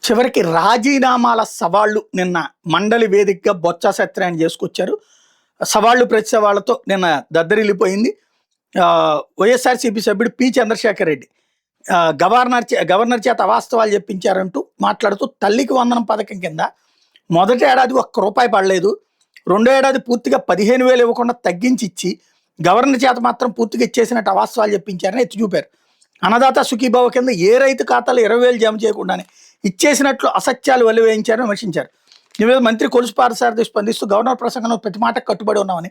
చివరికి రాజీనామాల సవాళ్లు నిన్న మండలి వేదికగా బొత్స సత్యనారాయణ చేసుకొచ్చారు. సవాళ్లు ప్రతి సవాళ్లతో నిన్న దద్దరిల్లిపోయింది. వైఎస్ఆర్సీపీ సభ్యుడు పి చంద్రశేఖర్ రెడ్డి గవర్నర్ చేత అవాస్తవాలు చెప్పించారంటూ మాట్లాడుతూ తల్లికి వందనం పథకం కింద మొదటి ఏడాది ₹1 పడలేదు, రెండో ఏడాది పూర్తిగా 15,000 ఇవ్వకుండా తగ్గించి ఇచ్చి గవర్నర్ చేత మాత్రం పూర్తిగా ఇచ్చేసినట్టు అవాస్తవాలు చెప్పించారని ఎత్తి చూపారు. అన్నదాత సుఖీభావ కింద ఏ రైతు ఖాతాలో 20,000 జమ చేయకుండానే ఇచ్చేసినట్లు అసత్యాలు వెలువేయించారని విమర్శించారు. దీని మీద మంత్రి కొలుసు పార్థసారథి స్పందిస్తూ గవర్నర్ ప్రసంగంలో ప్రతి మాటకు కట్టుబడి ఉన్నామని,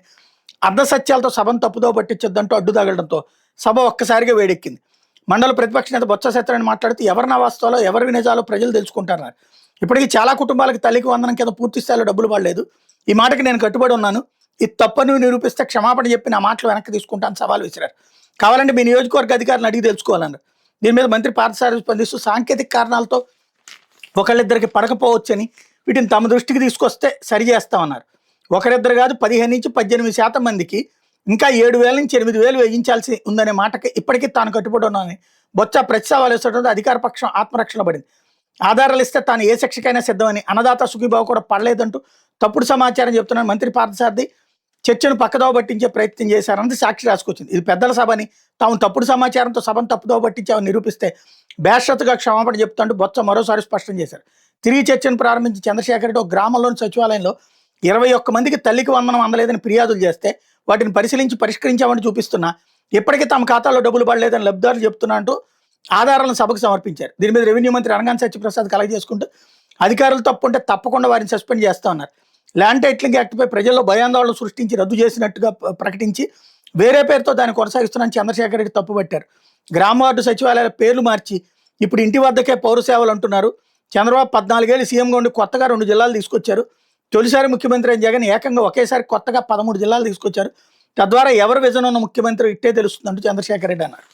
అర్ధ సత్యాలతో సభను తప్పుదో పట్టించొద్దంటూ అడ్డు తగలడంతో సభ ఒక్కసారిగా వేడెక్కింది. మండల ప్రతిపక్ష నేత బొత్స సత్యనారాయణ మాట్లాడుతూ ఎవరి వాస్తవాలో ఎవరి నిజాలో ప్రజలు తెలుసుకుంటారన్నారు. ఇప్పటికీ చాలా కుటుంబాలకు తల్లికి వందనం కింద పూర్తి స్థాయిలో డబ్బులు పడలేదు. ఈ మాటకి నేను కట్టుబడి ఉన్నాను, ఇది తప్పని నిరూపిస్తే క్షమాపణ చెప్పి నా మాటలు వెనక్కి తీసుకుంటాను సవాల్ విసిరారు. కావాలంటే మీ నియోజకవర్గ అధికారులను అడిగి తెలుసుకోవాలన్నారు. దీని మీద మంత్రి పార్థసారథి స్పందిస్తూ సాంకేతిక కారణాలతో ఒకళ్ళిద్దరికి పడకపోవచ్చని, వీటిని తమ దృష్టికి తీసుకొస్తే సరి చేస్తామన్నారు. ఒకరిద్దరు కాదు 15 నుంచి 18% మందికి ఇంకా 7,000 నుంచి 8,000 వేయించాల్సి ఉందనే మాటకి ఇప్పటికీ తాను కట్టుబడి ఉన్నానని బొత్స ప్రతి సవాల్ వేస్తుంటే అధికార పక్షం ఆత్మరక్షణ పడింది. ఆధారాలు ఇస్తే తాను ఏ శిక్షకైనా సిద్ధమని, అన్నదాత సుఖీభావ కూడా పడలేదంటూ తప్పుడు సమాచారం చెప్తున్నాను మంత్రి పార్థసారథి చర్చను పక్కదోవ పట్టించే ప్రయత్నం చేశారన్నది సాక్షి రాసుకొచ్చింది. ఇది పెద్దల సభని, తాము తప్పుడు సమాచారంతో సభను తప్పుదోవ పట్టించామని నిరూపిస్తే బేషరతుగా క్షమాపణ చెప్తుంటూ బొత్స మరోసారి స్పష్టం చేశారు. తిరిగి చర్చను ప్రారంభించి చంద్రశేఖర్ రెడ్డి ఒక గ్రామంలోని సచివాలయంలో 21 మందికి తల్లికి వందనం అందలేదని ఫిర్యాదులు చేస్తే వాటిని పరిశీలించి పరిష్కరించామని చూపిస్తున్నా ఇప్పటికీ తమ ఖాతాలో డబ్బులు పడలేదని లబ్ధిదారులు చెప్తున్నా అంటూ ఆధారాలను సభకు సమర్పించారు. దీని మీద రెవెన్యూ మంత్రి అనగాని సత్యప్రసాద్ కలగజేసుకుంటూ అధికారులు తప్పుంటే తప్పకుండా వారిని సస్పెండ్ చేస్తా ఉన్నారు. ల్యాండ్ టైటిలింగ్ యాక్ట్పై ప్రజల్లో భయాందోళన సృష్టించి రద్దు చేసినట్టుగా ప్రకటించి వేరే పేరుతో దాన్ని కొనసాగిస్తున్నారని చంద్రశేఖర్ రెడ్డి తప్పుపట్టారు. గ్రామ వార్డు సచివాలయాల పేర్లు మార్చి ఇప్పుడు ఇంటి వద్దకే పౌర సేవలు అంటున్నారు. చంద్రబాబు 14 ఏళ్ళు సీఎంగా ఉండి కొత్తగా 2 జిల్లాలు తీసుకొచ్చారు. తొలిసారి ముఖ్యమంత్రి అయిన జగన్ ఏకంగా ఒకేసారి కొత్తగా 13 జిల్లాలు తీసుకొచ్చారు. తద్వారా ఎవరు విజన్ ఉన్న ముఖ్యమంత్రి ఇట్టే తెలుస్తుందంటూ చంద్రశేఖర్ రెడ్డి అన్నారు.